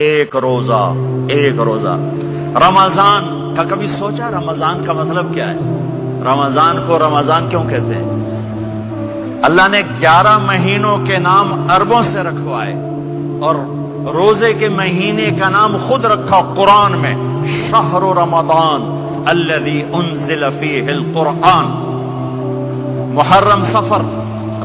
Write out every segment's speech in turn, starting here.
ایک روزہ رمضان کا کبھی سوچا رمضان کا مطلب کیا ہے؟ رمضان کو رمضان کیوں کہتے ہیں؟ اللہ نے 11 مہینوں کے نام عربوں سے رکھوائے اور روزے کے مہینے کا نام خود رکھا قرآن میں، شہر رمضان الذی انزل فیہ القرآن۔ محرم، صفر،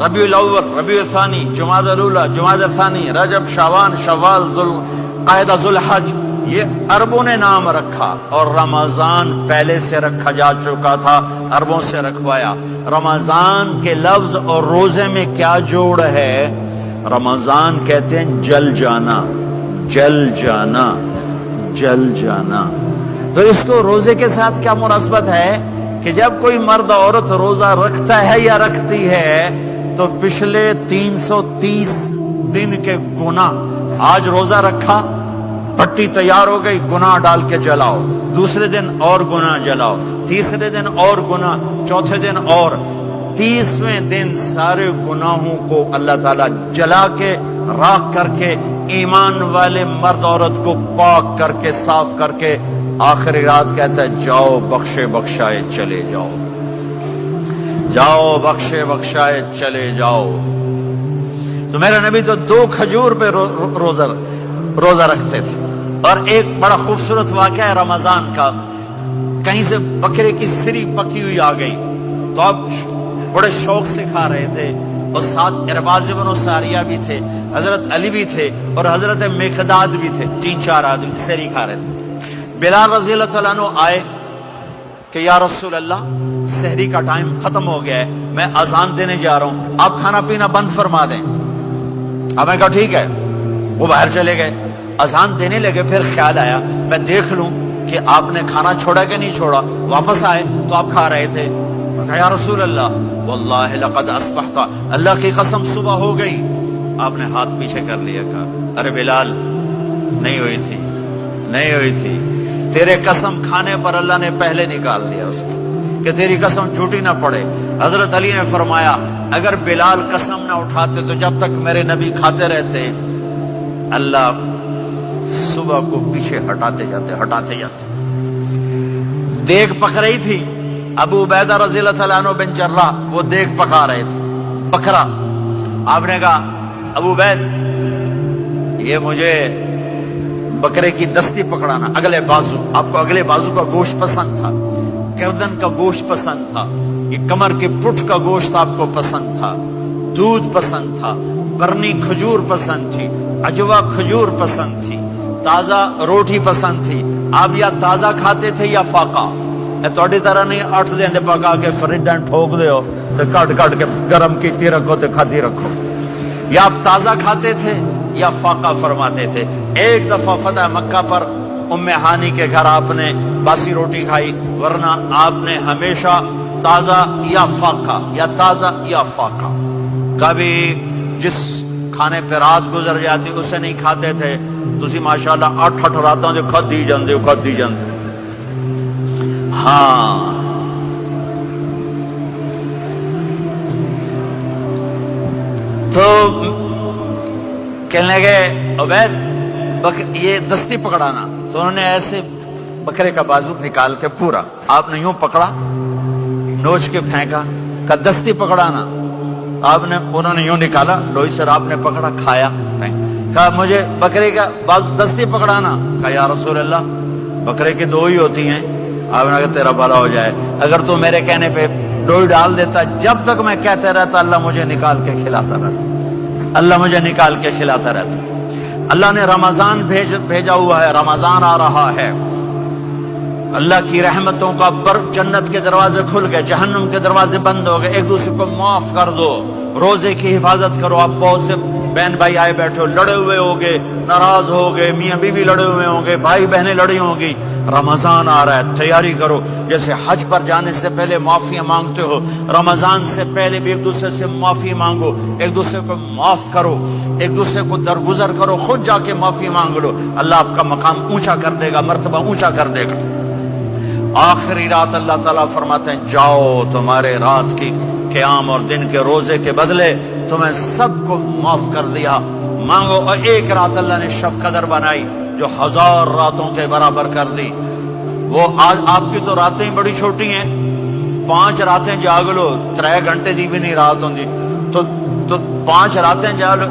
ربیع الاول، ربیع الثانی، جمادی الاولی، جمادی الثانی، رجب، شعبان، شوال، ذوالقعدہ، ذوالحج، یہ عربوں نے نام رکھا اور رمضان پہلے سے رکھا جا چکا تھا، عربوں سے رکھوایا۔ رمضان کے لفظ اور روزے میں کیا جوڑ ہے؟ رمضان کہتے ہیں جل جانا، جل جانا، جل جانا۔ تو اس کو روزے کے ساتھ کیا مناسبت ہے کہ جب کوئی مرد عورت روزہ رکھتا ہے یا رکھتی ہے تو پچھلے 330 دن کے گناہ، آج روزہ رکھا، پٹی تیار ہو گئی، گناہ ڈال کے جلاؤ، دوسرے دن اور گناہ جلاؤ، تیسرے دن اور گناہ، چوتھے دن اور، 30ویں دن سارے گناہوں کو اللہ تعالیٰ جلا کے، راکھ کر کے، ایمان والے مرد عورت کو پاک کر کے، صاف کر کے، آخری رات کہتا ہے جاؤ بخشے بخشائے چلے جاؤ، جاؤ بخشے بخشائے چلے جاؤ۔ تو میرا نبی تو 2 کھجور پہ روزہ رکھتے تھے۔ اور ایک بڑا خوبصورت واقعہ ہے رمضان کا، کہیں سے بکرے کی سری پکی ہوئی آ گئی تو اب بڑے شوق سے کھا رہے تھے، اور ساتھ ارباز بن ساریہ بھی تھے، حضرت علی بھی تھے اور حضرت مقداد بھی تھے، 3-4 آدمی سری کھا رہے تھے۔ بلال رضی اللہ عنہ آئے کہ یا رسول اللہ سحری کا ٹائم ختم ہو گیا ہے، میں اذان دینے جا رہا ہوں، آپ کھانا پینا بند فرما دیں۔ اب میں کہا ٹھیک ہے، وہ باہر چلے گئے، اذان دینے لگے، پھر خیال آیا میں دیکھ لوں کہ آپ نے کھانا چھوڑا کہ نہیں چھوڑا۔ واپس آئے تو آپ کھا رہے تھے۔ میں کہا یا رسول اللہ واللہ لقد اصبحت، اللہ کی قسم صبح ہو گئی۔ آپ نے ہاتھ پیچھے کر لیا، کہا ارے بلال نہیں ہوئی تھی، نہیں ہوئی تھی، تیرے قسم کھانے پر اللہ نے پہلے نکال دیا اس کو کہ تیری قسم جھوٹی نہ پڑے۔ حضرت علی نے فرمایا اگر بلال قسم نہ اٹھاتے تو جب تک میرے نبی کھاتے رہتے اللہ صبح کو پیچھے ہٹاتے جاتے۔ دیگ پک رہی تھی، ابو عبیدہ رضی اللہ عنہ بن جراح وہ دیگ پکا رہے تھے، بکرا۔ آپ نے کہا ابو عبید یہ مجھے بکرے کی دستی پکڑانا، اگلے بازو، آپ کو اگلے بازو کا گوشت پسند تھا، گردن کا گوشت پسند تھا، یہ کمر کے پٹھ کا گوشت آپ کو پسند تھا، دودھ پسند تھا، برنی کھجور پسند تھی، عجوا کھجور پسند تھی، تازہ روٹی پسند تھی۔ آپ یا تازہ کھاتے تھے یا فاقہ، توڑی طرح نہیں 8 دن پکا کے فریج ٹھوک دے ہو تو کٹ کے گرم کیتی رکھو تو کھاتی رکھو، یا آپ تازہ کھاتے تھے یا فاقہ فرماتے تھے۔ ایک دفعہ فتح مکہ پر ام ہانی کے گھر آپ نے باسی روٹی کھائی، ورنہ آپ نے ہمیشہ تازہ یا فاقہ، یا تازہ یا فاقہ۔ کبھی جس کھانے پہ رات گزر جاتی اسے نہیں کھاتے تھے، تسی ماشاءاللہ 8 راتوں جو کھدی جاندے۔ ہاں تو کہنے لگے عبید یہ دستی پکڑانا، تو انہوں نے ایسے بکرے کا بازو نکال کے پورا آپ نے یوں پکڑا، نوچ کے پھینکا، کہ دستی پکڑانا۔ انہوں نے یوں نکالا لوئی سے، آپ نے پکڑا، کھایا، کہا مجھے بکرے کا بازو دستی پکڑانا۔ کہا یا رسول اللہ بکرے کی 2 ہی ہوتی ہیں۔ آپ نے کہا تیرا بھلا ہو جائے، اگر تو میرے کہنے پہ ڈوئی ڈال دیتا، جب تک میں کہتے رہتا اللہ مجھے نکال کے کھلاتا رہتا، اللہ مجھے نکال کے کھلاتا رہتا۔ اللہ نے رمضان بھیجا ہوا ہے، رمضان آ رہا ہے، اللہ کی رحمتوں کا جنت کے دروازے کھل گئے، جہنم کے دروازے بند ہو گئے، ایک دوسرے کو معاف کر دو، روزے کی حفاظت کرو۔ آپ بہت سے بہن بھائی آئے بیٹھے ہو، لڑے ہوئے ہوگے، ناراض ہوگے، میاں بیوی لڑے ہوئے ہوں گے، بھائی بہنیں لڑی ہوں گی۔ رمضان آ رہا ہے، تیاری کرو، جیسے حج پر جانے سے پہلے معافیاں مانگتے ہو، رمضان سے پہلے بھی ایک دوسرے سے معافی مانگو، ایک دوسرے کو معاف کرو، ایک دوسرے کو درگزر کرو، خود جا کے معافی مانگ لو، اللہ آپ کا مقام اونچا کر دے گا، مرتبہ اونچا کر دے گا۔ آخری رات اللہ تعالیٰ فرماتے ہیں جاؤ تمہارے رات کی قیام اور دن کے روزے کے بدلے تمہیں سب کو معاف کر دیا، مانگو۔ اور ایک رات اللہ نے شب قدر بنائی، جو 1000 راتوں کے برابر کر دی. وہ آج آپ کی تو راتیں بڑی چھوٹی ہیں, 5 راتیں جاگ لو 3 گھنٹے دی بھی نہیں رات ہوندی, تو 5 راتیں جاگ لو,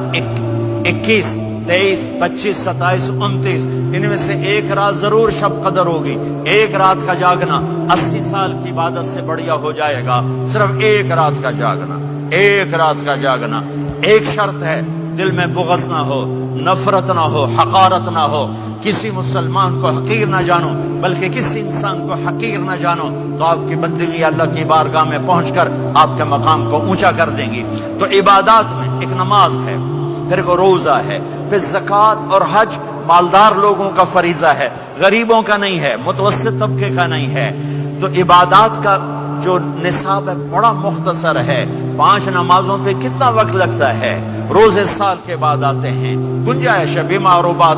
21 23 25 27 29, ان میں سے ایک رات ضرور شب قدر ہوگی. ایک رات کا جاگنا 80 سال کی عبادت سے بڑھیا ہو جائے گا. صرف ایک رات کا جاگنا, ایک رات کا جاگنا. ایک شرط ہے, دل میں بغض نہ ہو, نفرت نہ ہو, حقارت نہ ہو, کسی مسلمان کو حقیر نہ جانو, بلکہ کسی انسان کو حقیر نہ جانو, تو آپ کی بندگی اللہ کی بارگاہ میں پہنچ کر آپ کے مقام کو اونچا کر دیں گی. تو عبادات میں ایک نماز ہے, پھر ایک روزہ ہے, پھر زکوٰۃ اور حج مالدار لوگوں کا فریضہ ہے, غریبوں کا نہیں ہے, متوسط طبقے کا نہیں ہے. تو عبادات کا جو نصاب ہے بڑا مختصر ہے. 5 نمازوں پہ کتنا وقت لگتا ہے, روزے سال کے بعد آتے ہیں, گنجائش ہے بیمار و بعد